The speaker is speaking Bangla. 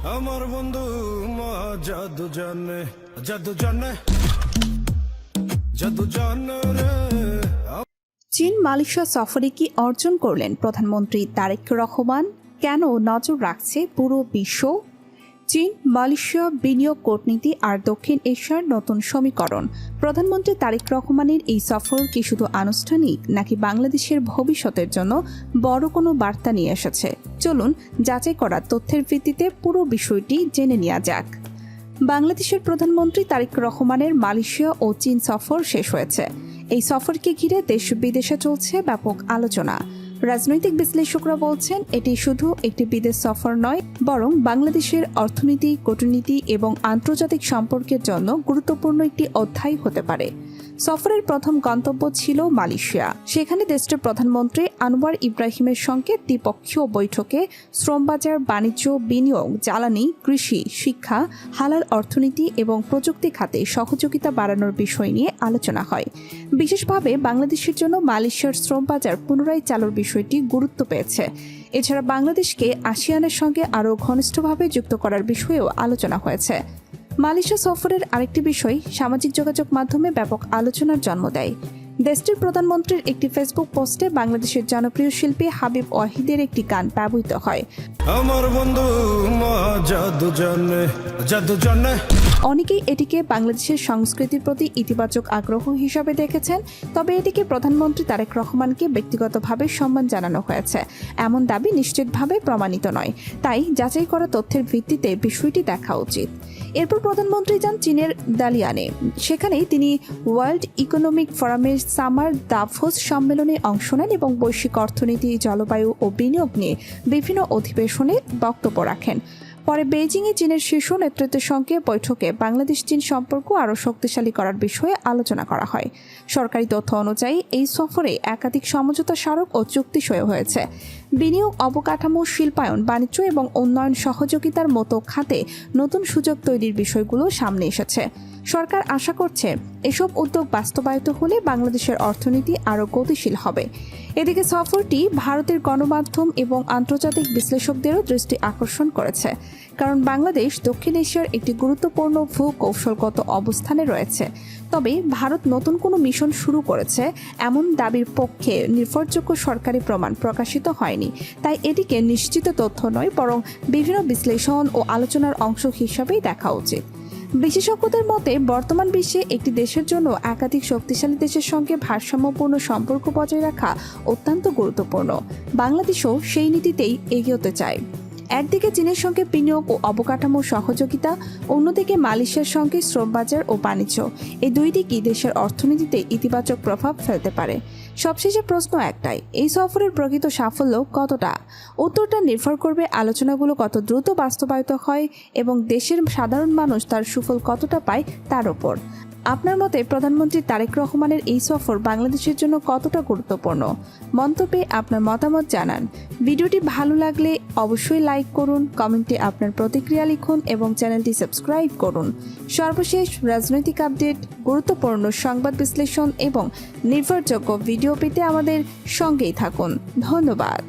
আমার বন্ধু জাদু জানে জাদু জানে জাদু জানে রে। চীন মালয়েশিয়া সফরে কি অর্জন করলেন প্রধানমন্ত্রী তারেক রহমান? কেন নজর রাখছে পুরো বিশ্ব? চীন মালয়েশিয়া বিনিয়োগ কূটনীতি আর দক্ষিণ এশিয়ার নতুন সমীকরণ। প্রধানমন্ত্রী তারেক রহমানের এই সফর কি শুধু আনুষ্ঠানিক, নাকি বাংলাদেশের ভবিষ্যতের জন্য বড় কোনো বার্তা নিয়ে এসেছে? চলুন যাচাই করা তথ্যের ভিত্তিতে পুরো বিষয়টি জেনে নেওয়া যাক। বাংলাদেশের প্রধানমন্ত্রী তারেক রহমানের মালয়েশিয়া ও চীন সফর শেষ হয়েছে। এই সফরকে ঘিরে দেশ বিদেশে চলছে ব্যাপক আলোচনা। রাজনৈতিক বিশ্লেষকরা বলছেন এটি শুধু একটি বিদেশ সফর নয়, বরং বাংলাদেশের অর্থনীতি, কূটনীতি এবং আন্তর্জাতিক সম্পর্কের জন্য গুরুত্বপূর্ণ একটি অধ্যায় হতে পারে। সফরের প্রথম গন্তব্য ছিল মালয়েশিয়া। সেখানে দেশটির প্রধানমন্ত্রী আনোয়ার ইব্রাহিমের সঙ্গে দ্বিপক্ষীয় বৈঠকে শ্রমবাজার, বাণিজ্য, বিনিয়োগ, জ্বালানি, কৃষি, শিক্ষা, হালাল অর্থনীতি এবং প্রযুক্তি খাতে সহযোগিতা বাড়ানোর বিষয় নিয়ে আলোচনা হয়। বিশেষভাবে বাংলাদেশের জন্য মালয়েশিয়ার শ্রমবাজার পুনরায় চালুর বিষয়টি গুরুত্ব পেয়েছে। এছাড়া বাংলাদেশকে আসিয়ানের সঙ্গে আরও ঘনিষ্ঠভাবে যুক্ত করার বিষয়েও আলোচনা হয়েছে। মালয়েশিয়া সফরের আরেকটি বিষয় সামাজিক যোগাযোগ মাধ্যমে ব্যাপক আলোচনার জন্ম দেয়। দেশটির প্রধানমন্ত্রীর একটি ফেসবুক পোস্টে বাংলাদেশের জনপ্রিয় শিল্পী হাবিব ওয়াহিদের একটি গান ব্যবহৃত হয়। আমার বন্ধু জাদু জানে জাদু জানে। অনেকেই এটিকে বাংলাদেশের সংস্কৃতির প্রতি ইতিবাচক আগ্রহ হিসাবে দেখেছেন, তবে এটিকে প্রধানমন্ত্রী তারেক রহমানকে ব্যক্তিগতভাবে সম্মান জানানো হয়েছে এমন দাবি নিশ্চিতভাবে প্রমাণিত নয়। তাই যাচাই করা তথ্যের ভিত্তিতে বিষয়টি দেখা উচিত। এরপর প্রধানমন্ত্রী যান চীনের দালিয়ানে। সেখানেই তিনি ওয়ার্ল্ড ইকোনমিক ফোরামের সামার দাভোস সম্মেলনে অংশ নেন এবং বৈশ্বিক অর্থনীতি, জলবায়ু ও বিনিয়োগ নিয়ে বিভিন্ন অধিবেশনে বক্তব্য রাখেন। পরে বেইজিংয়ে চীনের শীর্ষ নেতৃত্বের সঙ্গে বৈঠকে বাংলাদেশ চীন সম্পর্ক আরও শক্তিশালী করার বিষয়ে আলোচনা করা হয়। সরকারি তথ্য অনুযায়ী এই সফরে একাধিক সমঝোতা স্মারক ও চুক্তি সই হয়েছে। বিনিয়োগ, অবকাঠামো, শিল্পায়ন, বাণিজ্য এবং উন্নয়ন সহযোগিতার মতো খাতে নতুন সুযোগ তৈরির বিষয়গুলো সামনে এসেছে। সরকার আশা করছে এসব উদ্যোগ বাস্তবায়িত হলে বাংলাদেশের অর্থনীতি আরও গতিশীল হবে। এদিকে সফরটি ভারতের গণমাধ্যম এবং আন্তর্জাতিক বিশ্লেষকদেরও দৃষ্টি আকর্ষণ করেছে, কারণ বাংলাদেশ দক্ষিণ এশিয়ার একটি গুরুত্বপূর্ণ ভূ-কৌশলগত অবস্থানে রয়েছে। তবে ভারত নতুন কোনো মিশন শুরু করেছে এমন দাবির পক্ষে নির্ভরযোগ্য সরকারি প্রমাণ প্রকাশিত হয়নি। তাই এটিকে নিশ্চিত তথ্য নয়, বরং বিভিন্ন বিশ্লেষণ ও আলোচনার অংশ হিসাবেই দেখা উচিত। বিশেষজ্ঞদের মতে বর্তমান বিশ্বে একটি দেশের জন্য একাধিক শক্তিশালী দেশের সঙ্গে ভারসাম্যপূর্ণ সম্পর্ক বজায় রাখা অত্যন্ত গুরুত্বপূর্ণ। বাংলাদেশও সেই নীতিতেই এগিয়ে চায়। একদিকে চীনের সঙ্গে বিনিয়োগ ও অবকাঠামো সহযোগিতা, অন্যদিকে মালয়েশিয়ার সঙ্গে শ্রমবাজার ও বাণিজ্য। এই দুই দিকই দেশের অর্থনীতিতে ইতিবাচক প্রভাব ফেলতে পারে। সবশেষে প্রশ্ন একটাই, এই সফরের প্রকৃত সাফল্য কতটা? উত্তরটা নির্ভর করবে আলোচনাগুলো কত দ্রুত বাস্তবায়িত হয় এবং দেশের সাধারণ মানুষ তার সুফল কতটা পায় তার উপর। আপনার মতে প্রধানমন্ত্রী তারেক রহমানের এই সফর বাংলাদেশের জন্য কতটা গুরুত্বপূর্ণ? মন্তব্যে আপনার মতামত জানান। ভিডিওটি ভালো লাগলে অবশ্যই লাইক করুন, কমেন্টে আপনার প্রতিক্রিয়া লিখুন এবং চ্যানেলটি সাবস্ক্রাইব করুন। সর্বশেষ রাজনৈতিক আপডেট, গুরুত্বপূর্ণ সংবাদ বিশ্লেষণ এবং নির্ভরযোগ্য ভিডিও পেতে আমাদের সঙ্গেই থাকুন। ধন্যবাদ।